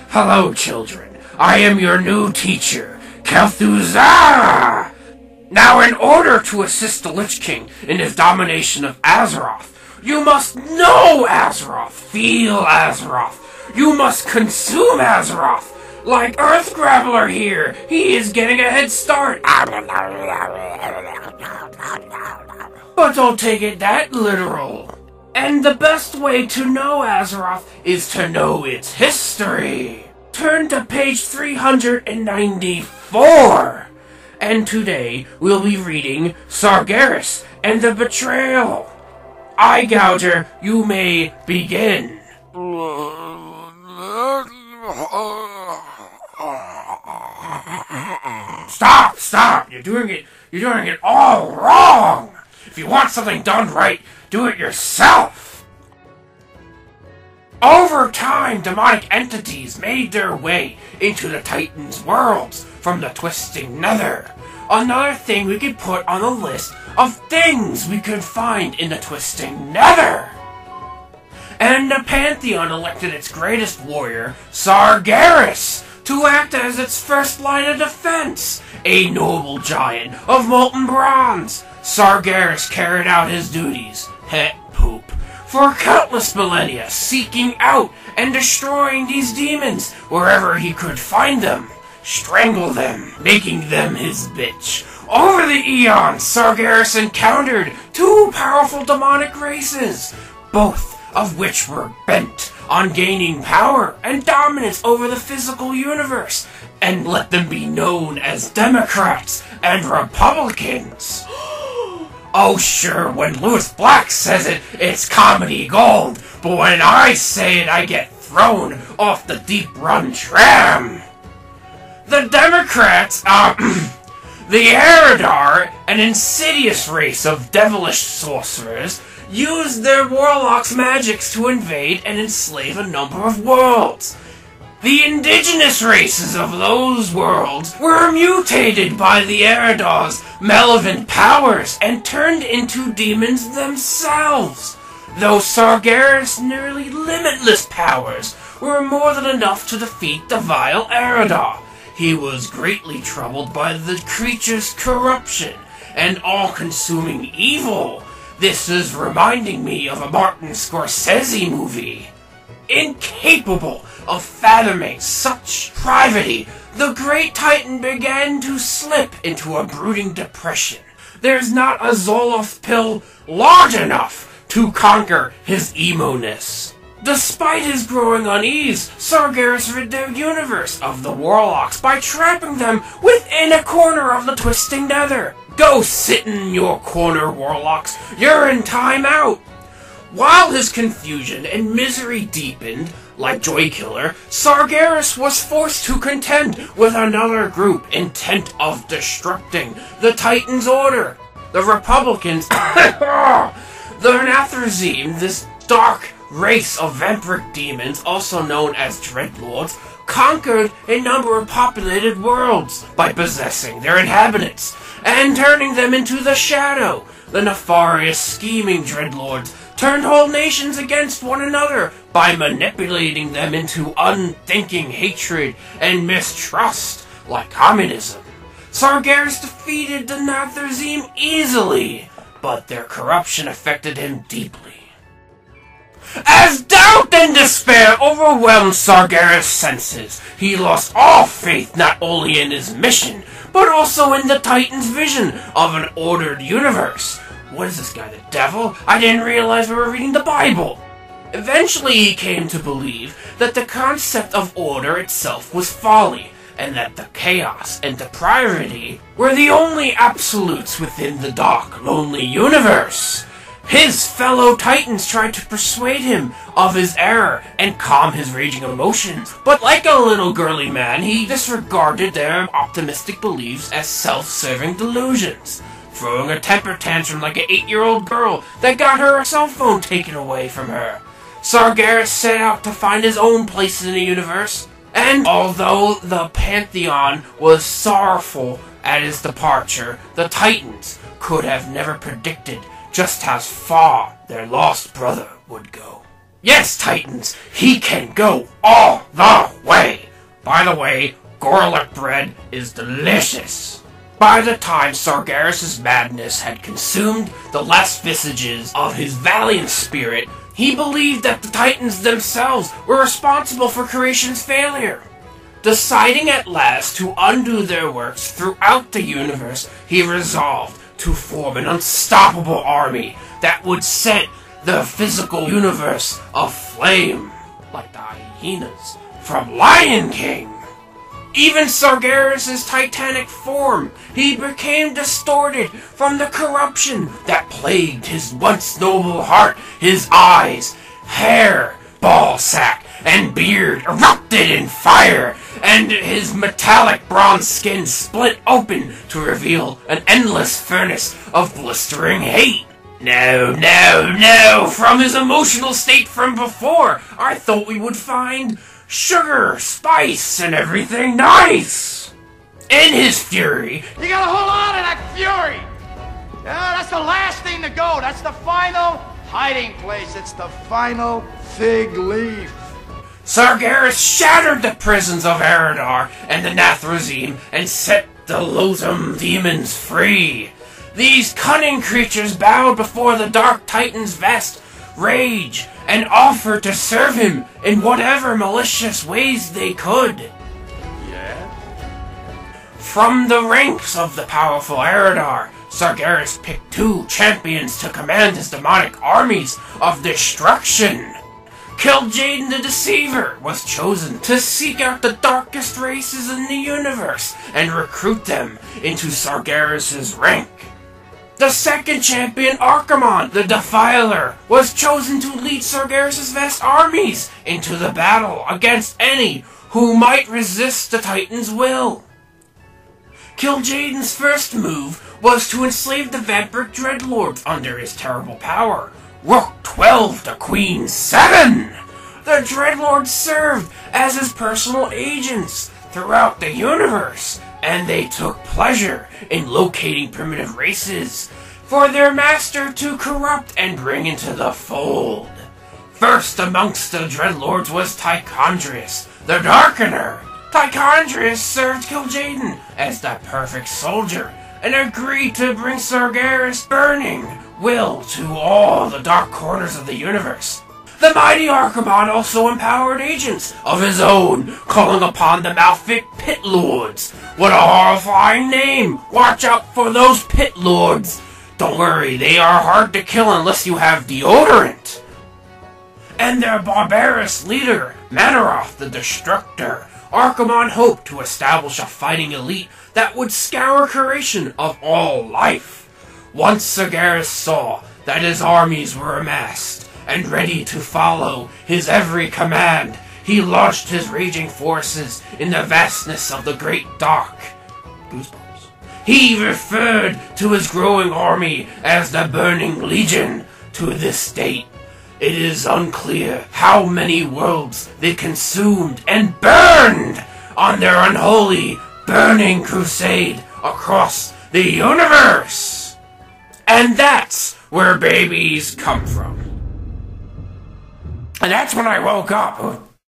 Hello, children. I am your new teacher, Kelthuzar! Now, in order to assist the Lich King in his domination of Azeroth, you must know Azeroth, feel Azeroth. You must consume Azeroth. Like Earth Grappler here, he is getting a head start. But don't take it that literal. And the best way to know Azeroth is to know its history. Turn to page 394. And today, we'll be reading Sargeras and the Betrayal. Eye Gouger, you may begin. Stop! You're doing it all wrong! If you want something done right, do it yourself! Over time, demonic entities made their way into the Titans' worlds from the twisting nether. Another thing we could put on the list of things we could find in the twisting nether. And the Pantheon elected its greatest warrior, Sargeras, to act as its first line of defense. A noble giant of molten bronze, Sargeras carried out his duties, for countless millennia, seeking out and destroying these demons wherever he could find them. Strangle them, making them his bitch. Over the eons, Sargeras encountered two powerful demonic races, both of which were bent on gaining power and dominance over the physical universe, and let them be known as Democrats and Republicans. Oh sure, when Louis Black says it, it's comedy gold, but when I say it, I get thrown off the deep run tram. The Democrats, the Eredar, an insidious race of devilish sorcerers, used their warlocks' magics to invade and enslave a number of worlds. The indigenous races of those worlds were mutated by the Eredar's malevolent powers and turned into demons themselves. Though Sargeras' nearly limitless powers were more than enough to defeat the vile Eredar, he was greatly troubled by the creature's corruption and all-consuming evil. This is reminding me of a Martin Scorsese movie. Incapable of fathoming such privity, the great Titan began to slip into a brooding depression. There's not a Zoloft pill large enough to conquer his emo-ness. Despite his growing unease, Sargeras rid their universe of the warlocks by trapping them within a corner of the twisting nether. Go sit in your corner, warlocks. You're in timeout. While his confusion and misery deepened, like Joykiller, Sargeras was forced to contend with another group intent of destructing the Titans' order. The Republicans, the Nathrazim, this dark race of vampiric demons, also known as Dreadlords, conquered a number of populated worlds by possessing their inhabitants and turning them into the Shadow. The nefarious, scheming Dreadlords turned whole nations against one another by manipulating them into unthinking hatred and mistrust, like communism. Sargeras defeated the Nathrazim easily, but their corruption affected him deeply. As doubt and despair overwhelmed Sargeras' senses, he lost all faith not only in his mission, but also in the Titan's vision of an ordered universe. What is this guy, the devil? I didn't realize we were reading the Bible. Eventually he came to believe that the concept of order itself was folly, and that the chaos and depravity were the only absolutes within the dark, lonely universe. His fellow Titans tried to persuade him of his error and calm his raging emotions, but like a little girly man, he disregarded their optimistic beliefs as self-serving delusions, throwing a temper tantrum like an 8-year-old girl that got her cell phone taken away from her. Sargeras set out to find his own place in the universe, and although the Pantheon was sorrowful at his departure, the Titans could have never predicted just how far their lost brother would go. Yes, Titans, he can go all the way. By the way, garlic bread is delicious. By the time Sargeras' madness had consumed the last vestiges of his valiant spirit, he believed that the Titans themselves were responsible for creation's failure. Deciding at last to undo their works throughout the universe, he resolved to form an unstoppable army that would set the physical universe aflame, like the hyenas from Lion King. Even Sargeras' titanic form, he became distorted from the corruption that plagued his once noble heart. His eyes, hair, ball sack, and beard erupted in fire, and his metallic bronze skin split open to reveal an endless furnace of blistering hate. No, no, no! From his emotional state from before, I thought we would find sugar, spice, and everything nice! In his fury, you gotta hold on to that fury! Yeah, that's the last thing to go. That's the final hiding place. It's the final fig leaf. Sargeras shattered the prisons of Eridar and the Nathrezim and set the loathsome demons free. These cunning creatures bowed before the Dark Titan's vast rage and offered to serve him in whatever malicious ways they could. Yeah? From the ranks of the powerful Eridar, Sargeras picked 2 champions to command his demonic armies of destruction. Kelthuzar the Deceiver was chosen to seek out the darkest races in the universe and recruit them into Sargeras' rank. The second champion, Archimon the Defiler, was chosen to lead Sargeras' vast armies into the battle against any who might resist the Titan's will. Kelthuzar's first move was to enslave the vampiric dreadlords under his terrible power. Rook 12 to Queen 7! The dreadlords served as his personal agents throughout the universe, and they took pleasure in locating primitive races for their master to corrupt and bring into the fold. First amongst the dreadlords was Tichondrius, the Darkener. Tichondrius served Kelthuzar as the perfect soldier and agreed to bring Sargeras' burning will to all the dark corners of the universe. The mighty Archimon also empowered agents of his own, calling upon the Malfic Pit Lords. What a horrifying name! Watch out for those Pit Lords! Don't worry, they are hard to kill unless you have deodorant. And their barbarous leader, Manaroth the Destructor. Archimon hoped to establish a fighting elite that would scour creation of all life. Once Sargeras saw that his armies were amassed and ready to follow his every command, he launched his raging forces in the vastness of the Great Dark. Goosebumps. He referred to his growing army as the Burning Legion. To this date, it is unclear how many worlds they consumed and burned on their unholy, burning crusade across the universe. And that's where babies come from. And that's when I woke up.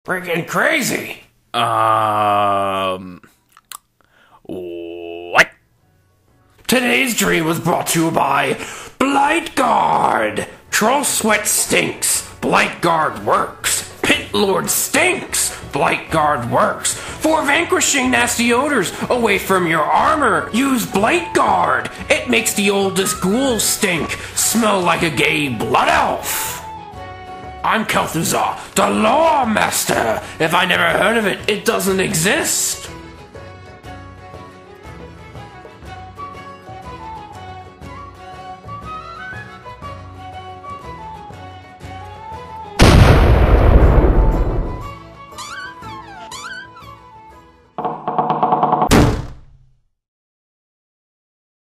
Freaking crazy. What? Today's dream was brought to you by Blightguard. Troll sweat stinks. Blightguard works. Pit Lord stinks. Blightguard works. For vanquishing nasty odors away from your armor, use Blightguard. It makes the oldest ghouls stink, smell like a gay blood elf. I'm Kelthuzar the LoreMaster. If I never heard of it, it doesn't exist.